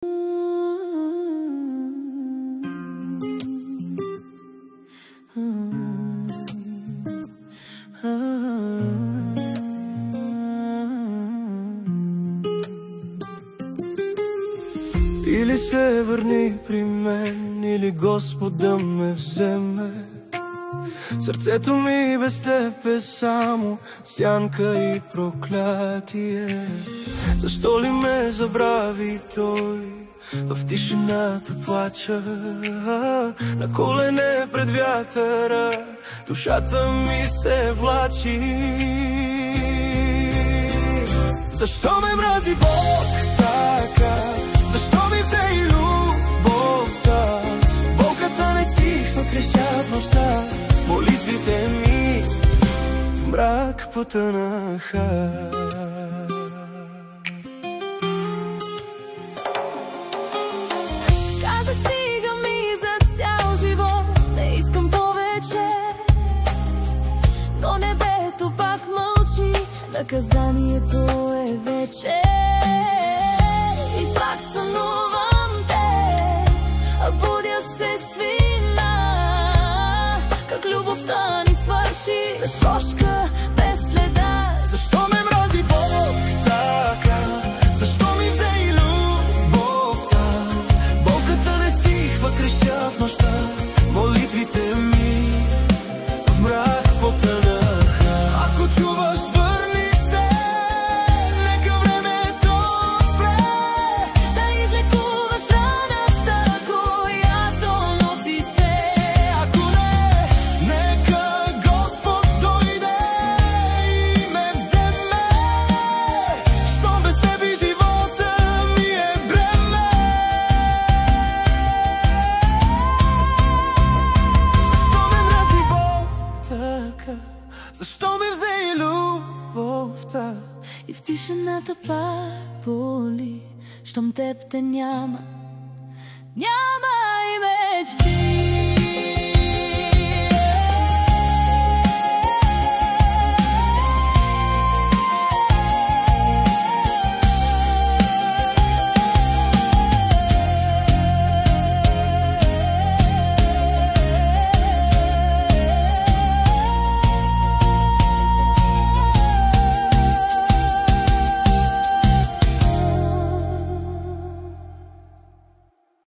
Или се върни при мен, или Господ да ме вземе. Сърцето ми без теб е само сянка и проклятие. Защо ли ме забрави той? В тишината плача, на колене пред вятъра душата ми се влачи. Защо ме мрази Бог така? Защо ми взе и любовта? Болката не стихва, крещя в нощта. Молитвите ми в мрак потънаха. Казах стига ми за цял живот, не искам повече, но небето пак мълчи, наказанието е вече. И пак сънувам те, будя се свина, как любовта ни свърши без прошка, без следа. Защо ме мрази Бог така? Защо ми взе и любовта? Болката не стихва, крещя в нощта. Молитвите ми в мрак потънаха. Ако чуваш, върни се, нека времето спре да излекуваш раната, която носи се. Ако не, нека Господ дойде и ме вземе, щом без теб и живота ми е бреме. Защо ме мрази Бог така? Защо ми взе и любовта? И в тишината пак боли, щом теб те няма, няма и мечти.